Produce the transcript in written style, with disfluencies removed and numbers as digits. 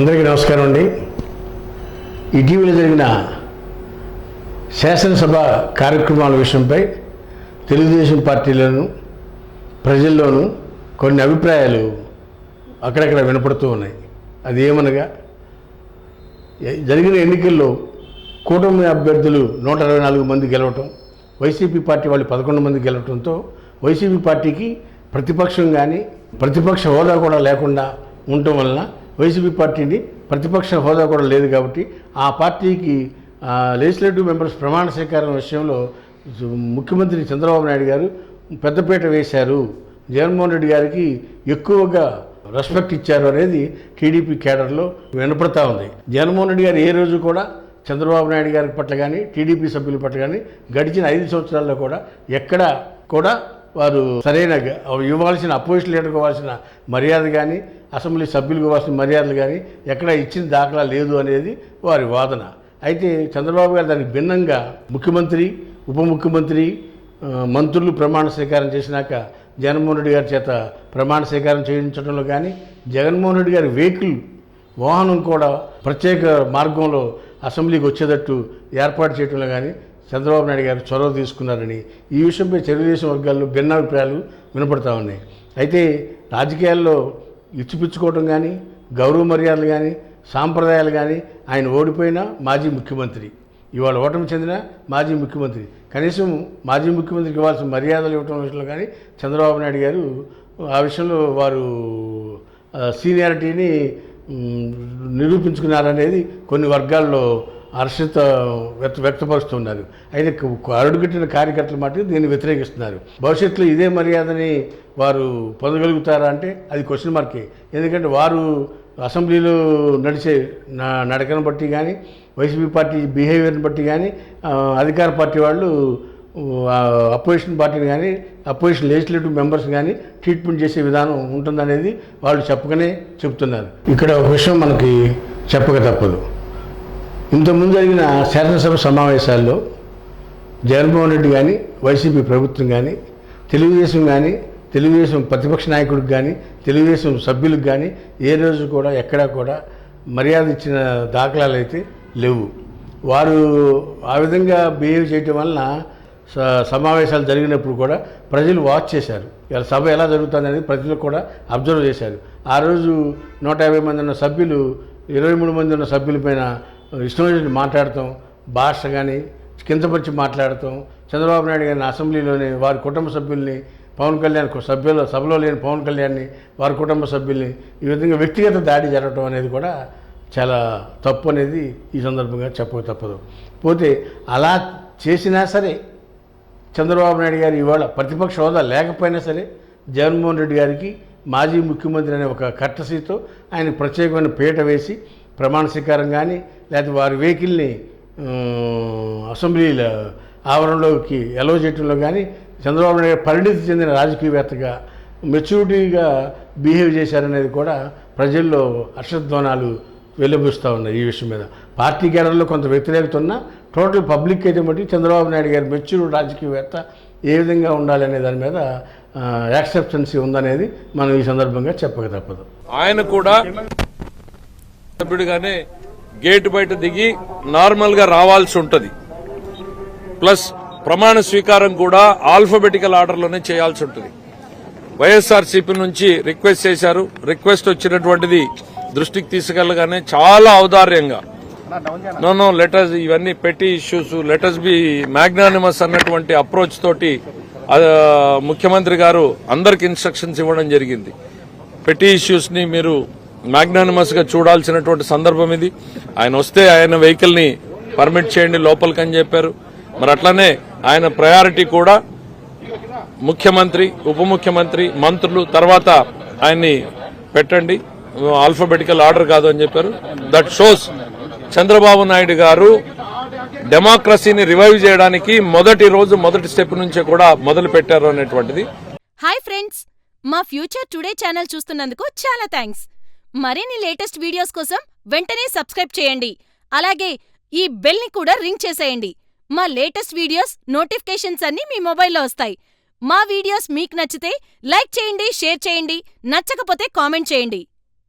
అందరికీ నమస్కారం అండి. ఇటీవల జరిగిన శాసనసభ కార్యక్రమాల విషయంపై తెలుగుదేశం పార్టీలోను ప్రజల్లోనూ కొన్ని అభిప్రాయాలు అక్కడక్కడ వినపడుతూ ఉన్నాయి. అది ఏమనగా, జరిగిన ఎన్నికల్లో కూటమి అభ్యర్థులు 124 మంది గెలవటం, వైసీపీ పార్టీ వాళ్ళు 11 మంది గెలవటంతో వైసీపీ పార్టీకి ప్రతిపక్షం కానీ ప్రతిపక్ష హోదా కూడా లేకుండా ఉండటం వలన వైసీపీ పార్టీని ప్రతిపక్ష హోదా కూడా లేదు కాబట్టి ఆ పార్టీకి లెజిస్లేటివ్ మెంబర్స్ ప్రమాణ స్వీకారం విషయంలో ముఖ్యమంత్రి చంద్రబాబు నాయుడు గారు పెద్దపీట వేశారు, జగన్మోహన్ రెడ్డి గారికి ఎక్కువగా రెస్పెక్ట్ ఇచ్చారు అనేది టీడీపీ కేడర్లో వినపడతా ఉంది. జగన్మోహన్ రెడ్డి గారు ఏ రోజు కూడా చంద్రబాబు నాయుడు గారి పట్ల కానీ టీడీపీ సభ్యుల పట్ల కానీ గడిచిన 5 సంవత్సరాల్లో కూడా ఎక్కడ కూడా వారు సరైన ఇవ్వాల్సిన అపోజిషన్ లీడర్కి ఇవ్వాల్సిన మర్యాద కానీ అసెంబ్లీ సభ్యులకు ఇవ్వాల్సిన మర్యాదలు కానీ ఎక్కడ ఇచ్చిన దాఖలా లేదు అనేది వారి వాదన. అయితే చంద్రబాబు గారు దానికి భిన్నంగా ముఖ్యమంత్రి, ఉప ముఖ్యమంత్రి, మంత్రులు ప్రమాణ స్వీకారం చేసినాక జగన్మోహన్ రెడ్డి గారి చేత ప్రమాణ స్వీకారం చేయించడంలో కానీ, జగన్మోహన్ రెడ్డి గారి వెహికల్ వాహనం కూడా ప్రత్యేక మార్గంలో అసెంబ్లీకి వచ్చేటట్టు ఏర్పాటు చేయడంలో కానీ చంద్రబాబు నాయుడు గారు చొరవ తీసుకున్నారని ఈ విషయంపై తెలుగుదేశం వర్గాల్లో భిన్నాభిప్రాయాలు వినపడతా ఉన్నాయి. అయితే రాజకీయాల్లో ఇచ్చిపుచ్చుకోవడం కానీ, గౌరవ మర్యాదలు కానీ, సాంప్రదాయాలు కానీ, ఆయన ఓడిపోయిన మాజీ ముఖ్యమంత్రి, ఇవాళ ఓటమి చెందిన మాజీ ముఖ్యమంత్రి, కనీసం మాజీ ముఖ్యమంత్రికి ఇవ్వాల్సిన మర్యాదలు ఇవ్వటం విషయంలో కానీ చంద్రబాబు నాయుడు గారు ఆ విషయంలో వారు సీనియారిటీని నిరూపించుకున్నారనేది కొన్ని వర్గాల్లో హర్షిత వ్యక్తపరుస్తున్నారు. అయితే అడుగుట్టిన కార్యకర్తలు మటుకు దీన్ని వ్యతిరేకిస్తున్నారు. భవిష్యత్తులో ఇదే మర్యాదని వారు పొందగలుగుతారా అంటే అది క్వశ్చన్ మార్కే. ఎందుకంటే వారు అసెంబ్లీలో నడిచే నడకను బట్టి కానీ, వైసీపీ పార్టీ బిహేవియర్ని బట్టి కానీ, అధికార పార్టీ వాళ్ళు అపోజిషన్ పార్టీని కానీ, అపోజిషన్ లెజిస్లేటివ్ మెంబర్స్ కానీ ట్రీట్మెంట్ చేసే విధానం ఉంటుందనేది వాళ్ళు చెప్పకనే చెప్తున్నారు. ఇక్కడ ఒక విషయం మనకి చెప్పక తప్పదు. ఇంతకుముందు జరిగిన శాసనసభ సమావేశాల్లో జగన్మోహన్ రెడ్డి కానీ, వైసీపీ ప్రభుత్వం కానీ, తెలుగుదేశం కానీ, తెలుగుదేశం ప్రతిపక్ష నాయకుడికి కానీ, తెలుగుదేశం సభ్యులకు కానీ ఏ రోజు కూడా ఎక్కడా కూడా మర్యాద ఇచ్చిన దాఖలాలు అయితే లేవు. వారు ఆ విధంగా బిహేవ్ చేయటం వలన సమావేశాలు జరిగినప్పుడు కూడా ప్రజలు వాచ్ చేశారు. ఇలా సభ ఎలా జరుగుతుందనేది ప్రజలు కూడా అబ్జర్వ్ చేశారు. ఆ రోజు 150 మంది ఉన్న సభ్యులు 23 మంది ఉన్న సభ్యులపైన ఇష్టం వచ్చినట్టు మాట్లాడటం, భాష కానీ కించపరిచి మాట్లాడటం, చంద్రబాబు నాయుడు గారిని అసెంబ్లీలోని వారి కుటుంబ సభ్యుల్ని, పవన్ కళ్యాణ్ సభలో లేని పవన్ కళ్యాణ్ని, వారి కుటుంబ సభ్యుల్ని ఈ విధంగా వ్యక్తిగత దాడి జరగటం అనేది కూడా చాలా తప్పు అనేది ఈ సందర్భంగా చెప్పక తప్పదు. పోతే అలా చేసినా సరే చంద్రబాబు నాయుడు గారు ఇవాళ ప్రతిపక్ష హోదా లేకపోయినా సరే జగన్మోహన్ రెడ్డి గారికి మాజీ ముఖ్యమంత్రి అనే ఒక కర్టసీతో ఆయన ప్రత్యేకమైన పీట వేసి ప్రమాణ స్వీకారం కానీ, లేకపోతే వారి వెహికల్ని అసెంబ్లీల ఆవరణలోకి ఎలవ చేయడంలో కానీ చంద్రబాబు నాయుడు పరిణితి చెందిన రాజకీయవేత్తగా మెచ్యూరిటీగా బిహేవ్ చేశారనేది కూడా ప్రజల్లో హర్షధ్వానాలు వెలుబుస్తూ ఉన్నాయి. ఈ విషయం మీద పార్టీ కేడర్లో కొంత వ్యతిరేకత ఉన్నా టోటల్ పబ్లిక్ అయితే మట్టి చంద్రబాబు నాయుడు గారి మెచ్యూర్డ్ రాజకీయవేత్త ఏ విధంగా ఉండాలనే దాని మీద యాక్సెప్టెన్సీ ఉందనేది మనం ఈ సందర్భంగా చెప్పక తప్పదు. ఆయన కూడా సభ్యుడిగానే గేట్ బయట దిగి నార్మల్ గా రావాల్సి ఉంటది. ప్లస్ ప్రమాణ స్వీకారం కూడా ఆల్ఫాబెటికల్ ఆర్డర్ లోనే చేయాల్సి ఉంటుంది. వైఎస్ఆర్సీపీ నుంచి రిక్వెస్ట్ చేశారు. రిక్వెస్ట్ వచ్చినటువంటిది దృష్టికి తీసుకెళ్లగానే చాలా ఔదార్యంగా నో లెటర్స్ ఇవన్నీ పెట్టి ఇష్యూస్ లెటర్స్ బి మ్యాగ్నానిమస్ అన్నటువంటి అప్రోచ్ తోటి ముఖ్యమంత్రి గారు అందరికి ఇన్స్ట్రక్షన్స్ ఇవ్వడం జరిగింది. పెట్టి ఇష్యూస్ ని మీరు మ్యాగ్నానిమస్ గా చూడాల్సినటువంటి సందర్భం ఇది. ఆయన వస్తే ఆయన వెహికల్ ని పర్మిట్ చేయండి లోపలికి అని చెప్పారు. మరి అట్లానే ఆయన ప్రయారిటీ కూడా ముఖ్యమంత్రి, ఉప ముఖ్యమంత్రి, మంత్రులు తర్వాత ఆయన్ని పెట్టండి, ఆల్ఫాబెటికల్ ఆర్డర్ కాదు అని చెప్పారు. దట్ షోస్ చంద్రబాబు నాయుడు గారు డెమోక్రసీని రివైవ్ చేయడానికి మొదటి స్టెప్ నుంచే కూడా మొదలు పెట్టారు అనేటువంటిది. హాయ్ ఫ్రెండ్స్, మా ఫ్యూచర్ టుడే ఛానల్ చూస్తున్నందుకు చాలా థ్యాంక్స్. మరిన్ని లేటెస్ట్ వీడియోస్ కోసం వెంటనే సబ్స్క్రైబ్ చేయండి. అలాగే ఈ బెల్ ని కూడా రింగ్ చేసేయండి. మా లేటెస్ట్ వీడియోస్ నోటిఫికేషన్స్ అన్నీ మీ మొబైల్లో వస్తాయి. మా వీడియోస్ మీకు నచ్చితే లైక్ చేయండి, షేర్ చేయండి, నచ్చకపోతే కామెంట్ చేయండి.